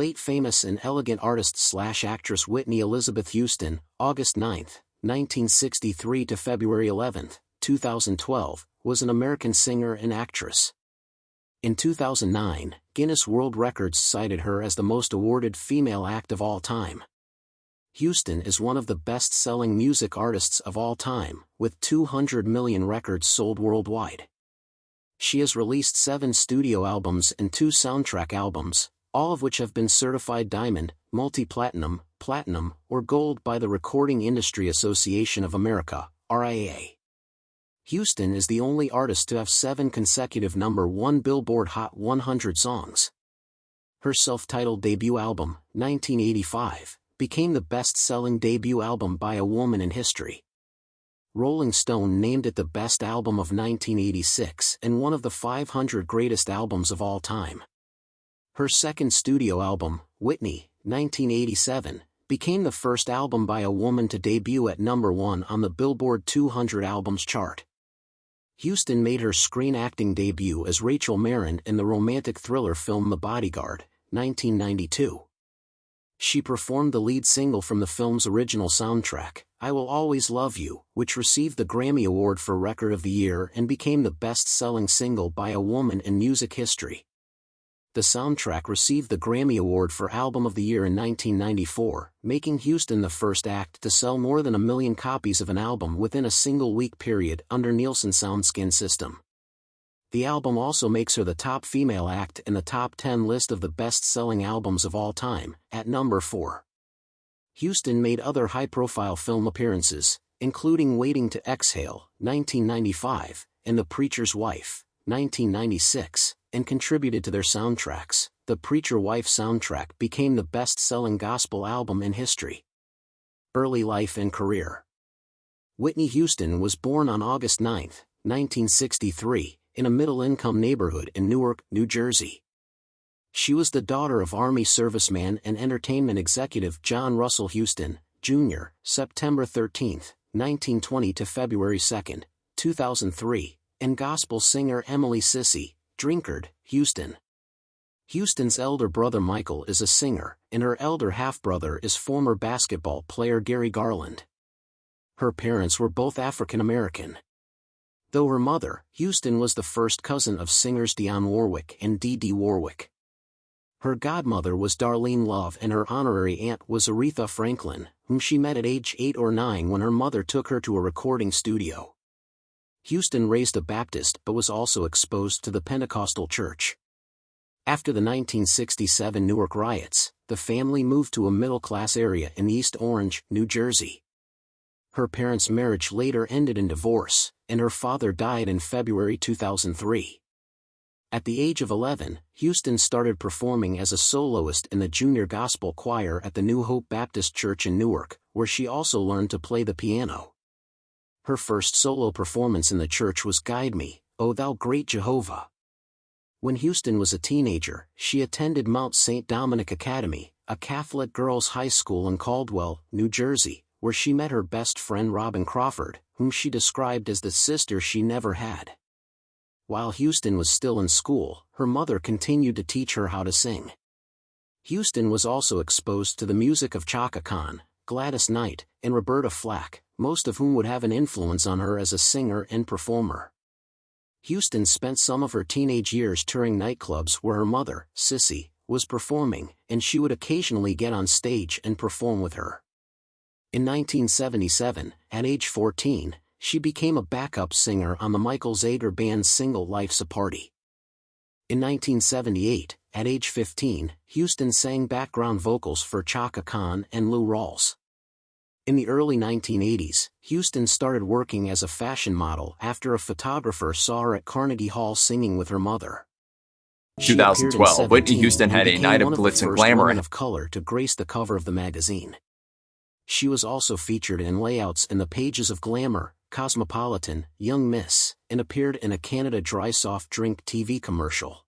late famous and elegant artist/actress Whitney Elizabeth Houston, August 9, 1963 to February 11, 2012, was an American singer and actress. In 2009, Guinness World Records cited her as the most awarded female act of all time. Houston is one of the best-selling music artists of all time, with 200 million records sold worldwide. She has released 7 studio albums and 2 soundtrack albums, all of which have been certified diamond, multi-platinum, platinum, or gold by the Recording Industry Association of America, RIAA. Houston is the only artist to have 7 consecutive #1 Billboard Hot 100 songs. Her self-titled debut album, 1985, became the best-selling debut album by a woman in history. Rolling Stone named it the best album of 1986 and one of the 500 greatest albums of all time. Her second studio album, Whitney, 1987, became the first album by a woman to debut at #1 on the Billboard 200 Albums chart. Houston made her screen acting debut as Rachel Marin in the romantic thriller film The Bodyguard, 1992. She performed the lead single from the film's original soundtrack, I Will Always Love You, which received the Grammy Award for Record of the Year and became the best-selling single by a woman in music history. The soundtrack received the Grammy Award for Album of the Year in 1994, making Houston the first act to sell more than 1 million copies of an album within a single-week period under Nielsen SoundScan system. The album also makes her the top female act in the top 10 list of the best-selling albums of all time, at number 4. Houston made other high-profile film appearances, including Waiting to Exhale, 1995, and The Preacher's Wife, 1996, and contributed to their soundtracks. The Preacher Wife soundtrack became the best-selling gospel album in history. Early life and career. Whitney Houston was born on August 9, 1963, in a middle-income neighborhood in Newark, New Jersey. She was the daughter of Army serviceman and entertainment executive John Russell Houston, Jr., September 13, 1920 to February 2, 2003, and gospel singer Emily Sissy Drinkard Houston. Houston's elder brother Michael is a singer, and her elder half-brother is former basketball player Gary Garland. Her parents were both African American. Though her mother, Houston, was the first cousin of singers Dionne Warwick and Dee Dee Warwick. Her godmother was Darlene Love and her honorary aunt was Aretha Franklin, whom she met at age 8 or 9 when her mother took her to a recording studio. Houston raised a Baptist but was also exposed to the Pentecostal church. After the 1967 Newark riots, the family moved to a middle-class area in East Orange, New Jersey. Her parents' marriage later ended in divorce, and her father died in February 2003. At the age of 11, Houston started performing as a soloist in the junior gospel choir at the New Hope Baptist Church in Newark, where she also learned to play the piano. Her first solo performance in the church was Guide Me, O Thou Great Jehovah. When Houston was a teenager, she attended Mount St. Dominic Academy, a Catholic girls' high school in Caldwell, New Jersey, where she met her best friend Robin Crawford, whom she described as the sister she never had. While Houston was still in school, her mother continued to teach her how to sing. Houston was also exposed to the music of Chaka Khan, Gladys Knight, and Roberta Flack, most of whom would have an influence on her as a singer and performer. Houston spent some of her teenage years touring nightclubs where her mother, Sissy, was performing, and she would occasionally get on stage and perform with her. In 1977, at age 14, she became a backup singer on the Michael Zager Band's single Life's a Party. In 1978, at age 15, Houston sang background vocals for Chaka Khan and Lou Rawls. In the early 1980s, Houston started working as a fashion model after a photographer saw her at Carnegie Hall singing with her mother. 2012, Whitney Houston had a night of glitz and glamour of color to grace the cover of the magazine. She was also featured in layouts in the pages of Glamour, Cosmopolitan, Young Miss, and appeared in a Canada Dry soft drink TV commercial.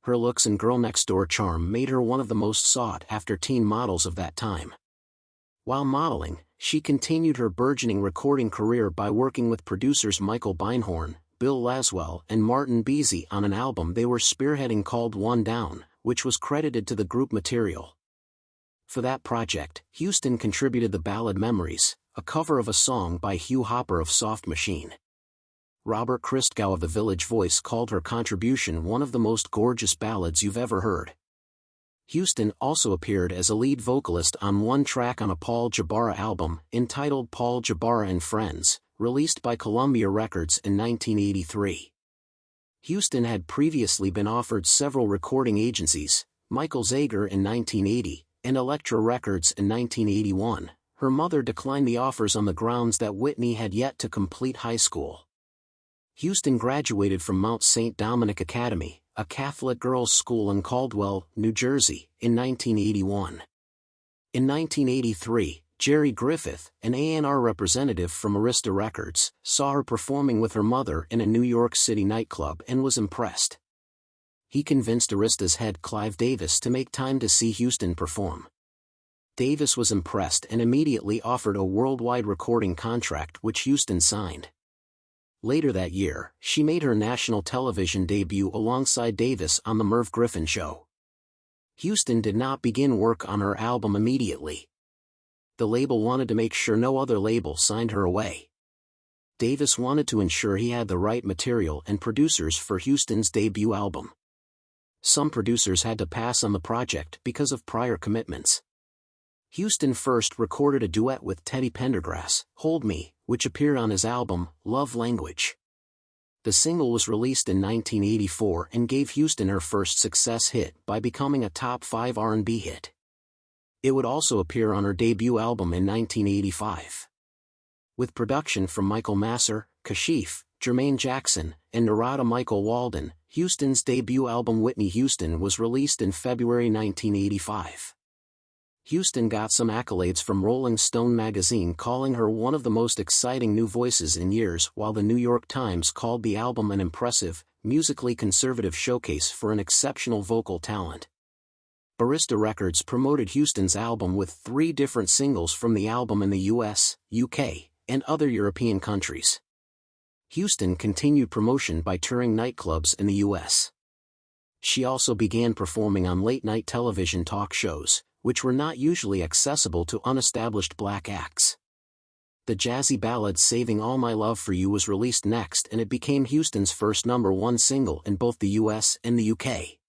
Her looks and girl next door charm made her one of the most sought-after teen models of that time. While modeling, she continued her burgeoning recording career by working with producers Michael Beinhorn, Bill Laswell and Martin Beasy on an album they were spearheading called One Down, which was credited to the group material. For that project, Houston contributed the ballad Memories, a cover of a song by Hugh Hopper of Soft Machine. Robert Christgau of The Village Voice called her contribution one of the most gorgeous ballads you've ever heard. Houston also appeared as a lead vocalist on one track on a Paul Jabara album, entitled Paul Jabara and Friends, released by Columbia Records in 1983. Houston had previously been offered several recording agencies, Michael Zager in 1980, and Elektra Records in 1981. Her mother declined the offers on the grounds that Whitney had yet to complete high school. Houston graduated from Mount St. Dominic Academy, a Catholic girls' school in Caldwell, New Jersey, in 1981. In 1983, Jerry Griffith, an A&R representative from Arista Records, saw her performing with her mother in a New York City nightclub and was impressed. He convinced Arista's head Clive Davis to make time to see Houston perform. Davis was impressed and immediately offered a worldwide recording contract which Houston signed. Later that year, she made her national television debut alongside Davis on The Merv Griffin Show. Houston did not begin work on her album immediately. The label wanted to make sure no other label signed her away. Davis wanted to ensure he had the right material and producers for Houston's debut album. Some producers had to pass on the project because of prior commitments. Houston first recorded a duet with Teddy Pendergrass, Hold Me, which appeared on his album, Love Language. The single was released in 1984 and gave Houston her first success hit by becoming a top 5 R&B hit. It would also appear on her debut album in 1985. With production from Michael Masser, Kashif, Jermaine Jackson, and Narada Michael Walden, Houston's debut album Whitney Houston was released in February 1985. Houston got some accolades from Rolling Stone magazine calling her one of the most exciting new voices in years, while the New York Times called the album an impressive, musically conservative showcase for an exceptional vocal talent. Arista Records promoted Houston's album with 3 different singles from the album in the US, UK, and other European countries. Houston continued promotion by touring nightclubs in the US. She also began performing on late-night television talk shows, which were not usually accessible to unestablished black acts. The jazzy ballad Saving All My Love for You was released next and it became Houston's first #1 single in both the US and the UK.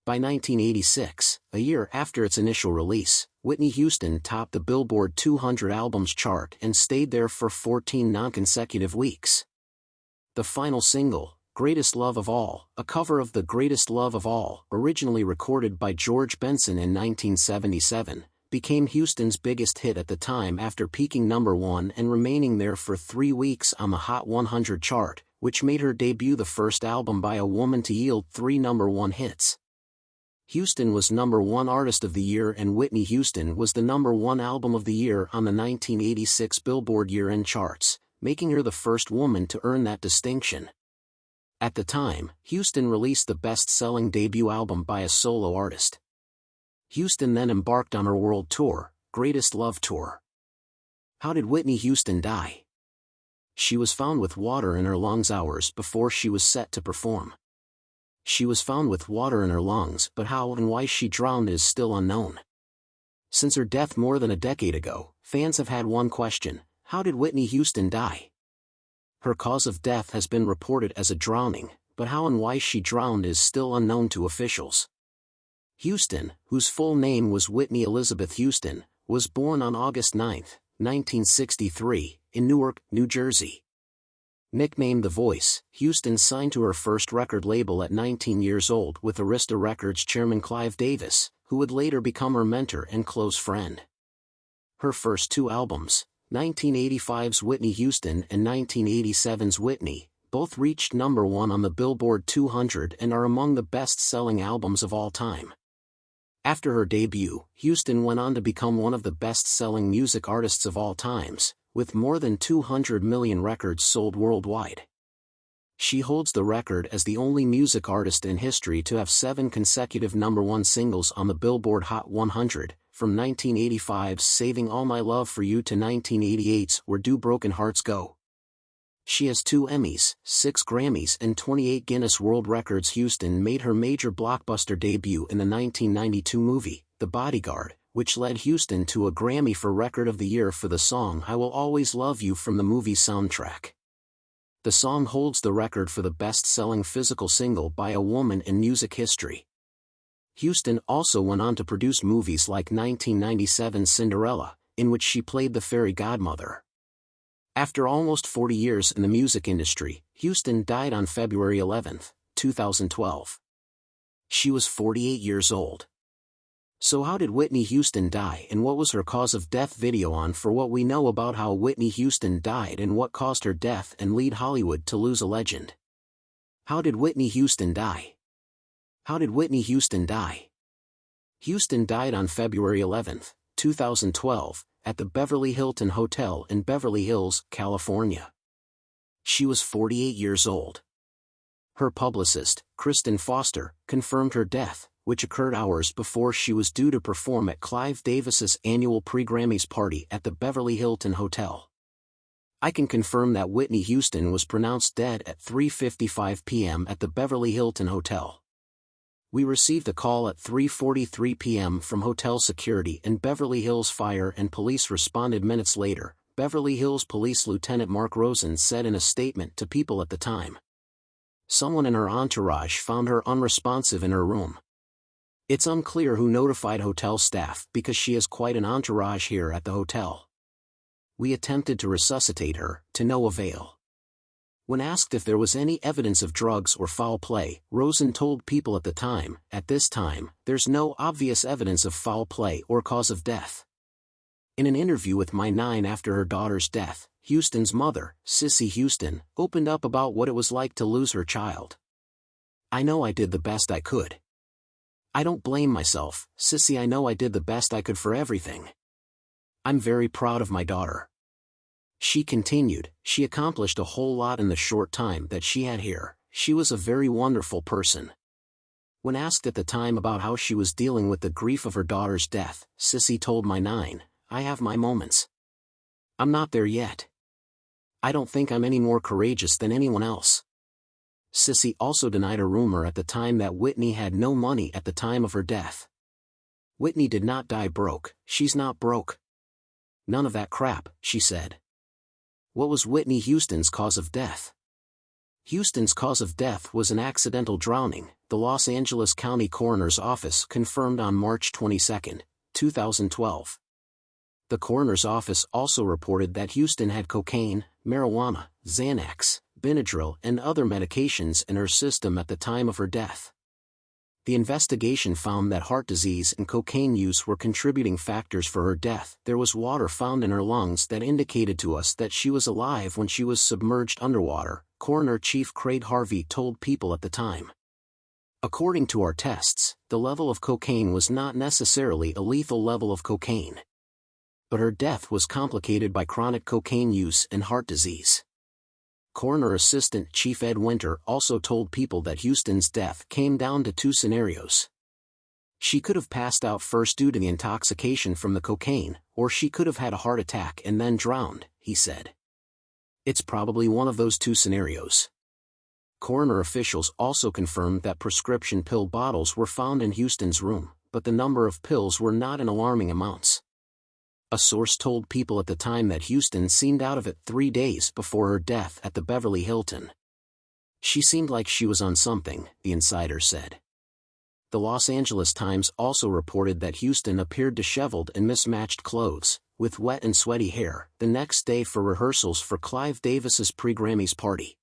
By 1986, a year after its initial release, Whitney Houston topped the Billboard 200 Albums chart and stayed there for 14 non-consecutive weeks. The final single, Greatest Love of All, a cover of The Greatest Love of All, originally recorded by George Benson in 1977, became Houston's biggest hit at the time after peaking #1 and remaining there for 3 weeks on the Hot 100 chart, which made her debut the first album by a woman to yield 3 #1 hits. Houston was #1 Artist of the Year and Whitney Houston was the #1 Album of the Year on the 1986 Billboard year-end charts, making her the first woman to earn that distinction. At the time, Houston released the best-selling debut album by a solo artist. Houston then embarked on her world tour, Greatest Love Tour. How did Whitney Houston die? She was found with water in her lungs hours before she was set to perform. She was found with water in her lungs, but how and why she drowned is still unknown. Since her death more than a decade ago, fans have had one question: how did Whitney Houston die? Her cause of death has been reported as a drowning, but how and why she drowned is still unknown to officials. Houston, whose full name was Whitney Elizabeth Houston, was born on August 9, 1963, in Newark, New Jersey. Nicknamed The Voice, Houston signed to her first record label at 19 years old with Arista Records chairman Clive Davis, who would later become her mentor and close friend. Her first 2 albums, 1985's Whitney Houston and 1987's Whitney, both reached #1 on the Billboard 200 and are among the best-selling albums of all time. After her debut, Houston went on to become one of the best-selling music artists of all times, with more than 200 million records sold worldwide. She holds the record as the only music artist in history to have 7 consecutive #1 singles on the Billboard Hot 100, from 1985's Saving All My Love for You to 1988's Where Do Broken Hearts Go? She has 2 Emmys, 6 Grammys and 28 Guinness World Records. Houston made her major blockbuster debut in the 1992 movie, The Bodyguard, which led Houston to a Grammy for Record of the Year for the song I Will Always Love You from the movie's soundtrack. The song holds the record for the best-selling physical single by a woman in music history. Houston also went on to produce movies like 1997's Cinderella, in which she played the fairy godmother. After almost 40 years in the music industry, Houston died on February 11, 2012. She was 48 years old. So how did Whitney Houston die and what was her cause of death? Video on for what we know about how Whitney Houston died and what caused her death and lead Hollywood to lose a legend. How did Whitney Houston die? How did Whitney Houston die? Houston died on February 11, 2012, at the Beverly Hilton Hotel in Beverly Hills, California. She was 48 years old. Her publicist, Kristen Foster, confirmed her death, which occurred hours before she was due to perform at Clive Davis's annual pre-Grammys party at the Beverly Hilton Hotel. I can confirm that Whitney Houston was pronounced dead at 3:55 p.m. at the Beverly Hilton Hotel. We received a call at 3:43 p.m. from hotel security and Beverly Hills Fire and Police responded minutes later, Beverly Hills Police Lieutenant Mark Rosen said in a statement to People at the time. Someone in her entourage found her unresponsive in her room. It's unclear who notified hotel staff because she has quite an entourage here at the hotel. We attempted to resuscitate her, to no avail. When asked if there was any evidence of drugs or foul play, Rosen told People at the time, at this time, there's no obvious evidence of foul play or cause of death. In an interview with My 9 after her daughter's death, Houston's mother, Cissy Houston, opened up about what it was like to lose her child. I know I did the best I could. I don't blame myself, Cissy. I know I did the best I could for everything. I'm very proud of my daughter. She continued, she accomplished a whole lot in the short time that she had here. She was a very wonderful person. When asked at the time about how she was dealing with the grief of her daughter's death, Cissy told My 9, I have my moments. I'm not there yet. I don't think I'm any more courageous than anyone else. Cissy also denied a rumor at the time that Whitney had no money at the time of her death. Whitney did not die broke, she's not broke. None of that crap, she said. What was Whitney Houston's cause of death? Houston's cause of death was an accidental drowning, the Los Angeles County Coroner's Office confirmed on March 22, 2012. The Coroner's Office also reported that Houston had cocaine, marijuana, Xanax, Benadryl and other medications in her system at the time of her death. The investigation found that heart disease and cocaine use were contributing factors for her death. There was water found in her lungs that indicated to us that she was alive when she was submerged underwater, Coroner Chief Craig Harvey told People at the time. According to our tests, the level of cocaine was not necessarily a lethal level of cocaine. But her death was complicated by chronic cocaine use and heart disease. Coroner Assistant Chief Ed Winter also told People that Houston's death came down to 2 scenarios. She could have passed out first due to the intoxication from the cocaine, or she could have had a heart attack and then drowned, he said. It's probably one of those 2 scenarios. Coroner officials also confirmed that prescription pill bottles were found in Houston's room, but the number of pills were not in alarming amounts. A source told People at the time that Houston seemed out of it 3 days before her death at the Beverly Hilton. She seemed like she was on something, the insider said. The Los Angeles Times also reported that Houston appeared disheveled in mismatched clothes, with wet and sweaty hair, the next day for rehearsals for Clive Davis's pre-Grammys party.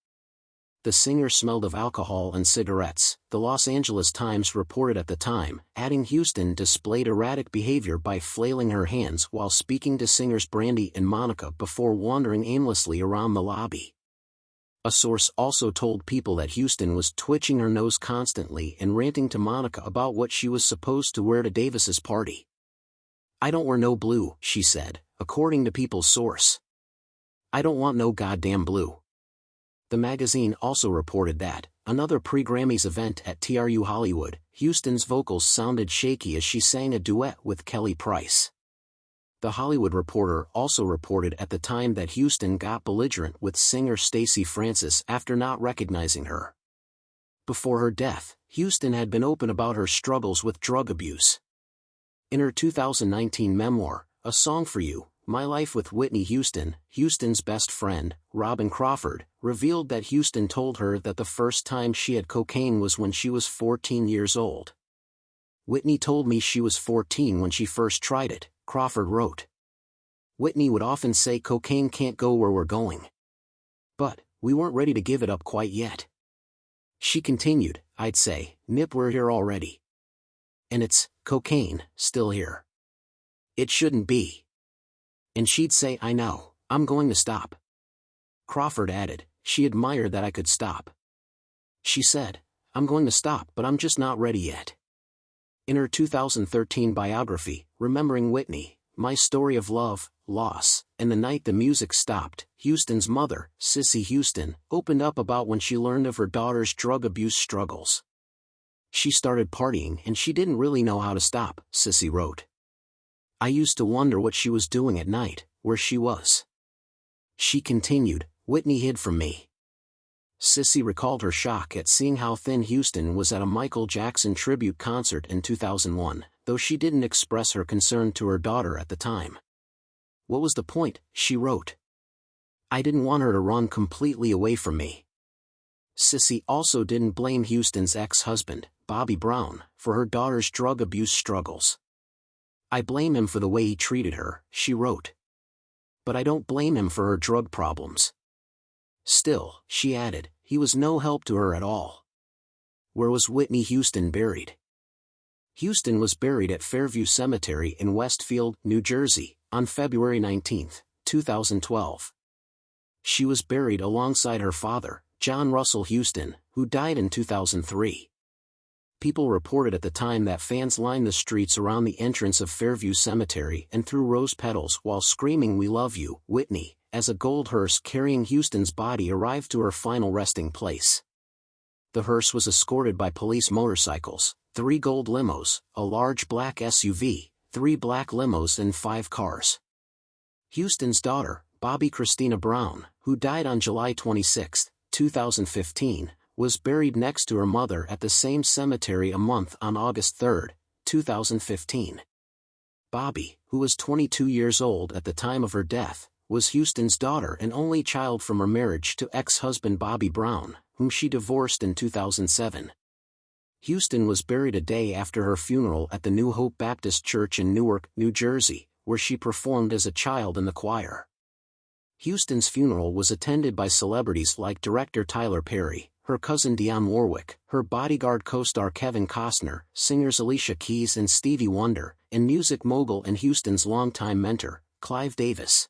The singer smelled of alcohol and cigarettes, the Los Angeles Times reported at the time, adding Houston displayed erratic behavior by flailing her hands while speaking to singers Brandy and Monica before wandering aimlessly around the lobby. A source also told People that Houston was twitching her nose constantly and ranting to Monica about what she was supposed to wear to Davis's party. I don't wear no blue, she said, according to People's source. I don't want no goddamn blue. The magazine also reported that, another pre-Grammys event at TRU Hollywood, Houston's vocals sounded shaky as she sang a duet with Kelly Price. The Hollywood Reporter also reported at the time that Houston got belligerent with singer Stacey Francis after not recognizing her. Before her death, Houston had been open about her struggles with drug abuse. In her 2019 memoir, A Song for You, My Life with Whitney Houston, Houston's best friend, Robin Crawford, revealed that Houston told her that the first time she had cocaine was when she was 14 years old. Whitney told me she was 14 when she first tried it, Crawford wrote. Whitney would often say cocaine can't go where we're going. But, we weren't ready to give it up quite yet. She continued, I'd say, Nip, we're here already. And it's, cocaine, still here. It shouldn't be. And she'd say, I know, I'm going to stop. Crawford added, she admired that I could stop. She said, I'm going to stop, but I'm just not ready yet. In her 2013 biography, Remembering Whitney, My Story of Love, Loss, and the Night the Music Stopped, Houston's mother, Cissy Houston, opened up about when she learned of her daughter's drug abuse struggles. She started partying and she didn't really know how to stop, Cissy wrote. I used to wonder what she was doing at night, where she was. She continued, Whitney hid from me. Cissy recalled her shock at seeing how thin Houston was at a Michael Jackson tribute concert in 2001, though she didn't express her concern to her daughter at the time. What was the point, she wrote. I didn't want her to run completely away from me. Cissy also didn't blame Houston's ex-husband, Bobby Brown, for her daughter's drug abuse struggles. I blame him for the way he treated her, she wrote. But I don't blame him for her drug problems. Still, she added, he was no help to her at all. Where was Whitney Houston buried? Houston was buried at Fairview Cemetery in Westfield, New Jersey, on February 19, 2012. She was buried alongside her father, John Russell Houston, who died in 2003. People reported at the time that fans lined the streets around the entrance of Fairview Cemetery and threw rose petals while screaming "We love you, Whitney," as a gold hearse carrying Houston's body arrived to her final resting place. The hearse was escorted by police motorcycles, 3 gold limos, a large black SUV, 3 black limos and 5 cars. Houston's daughter, Bobby Christina Brown, who died on July 26, 2015, was buried next to her mother at the same cemetery a month on August 3, 2015. Bobby, who was 22 years old at the time of her death, was Houston's daughter and only child from her marriage to ex-husband Bobby Brown, whom she divorced in 2007. Houston was buried a day after her funeral at the New Hope Baptist Church in Newark, New Jersey, where she performed as a child in the choir. Houston's funeral was attended by celebrities like director Tyler Perry, her cousin Dionne Warwick, her Bodyguard co-star Kevin Costner, singers Alicia Keys and Stevie Wonder, and music mogul and Houston's longtime mentor, Clive Davis.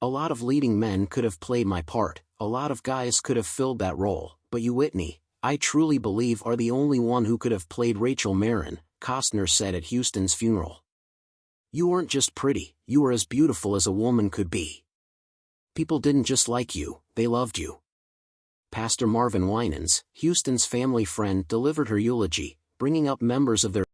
A lot of leading men could have played my part, a lot of guys could have filled that role, but you, Whitney, I truly believe are the only one who could have played Rachel Marin, Costner said at Houston's funeral. You weren't just pretty, you were as beautiful as a woman could be. People didn't just like you, they loved you. Pastor Marvin Winans, Houston's family friend, delivered her eulogy, bringing up members of their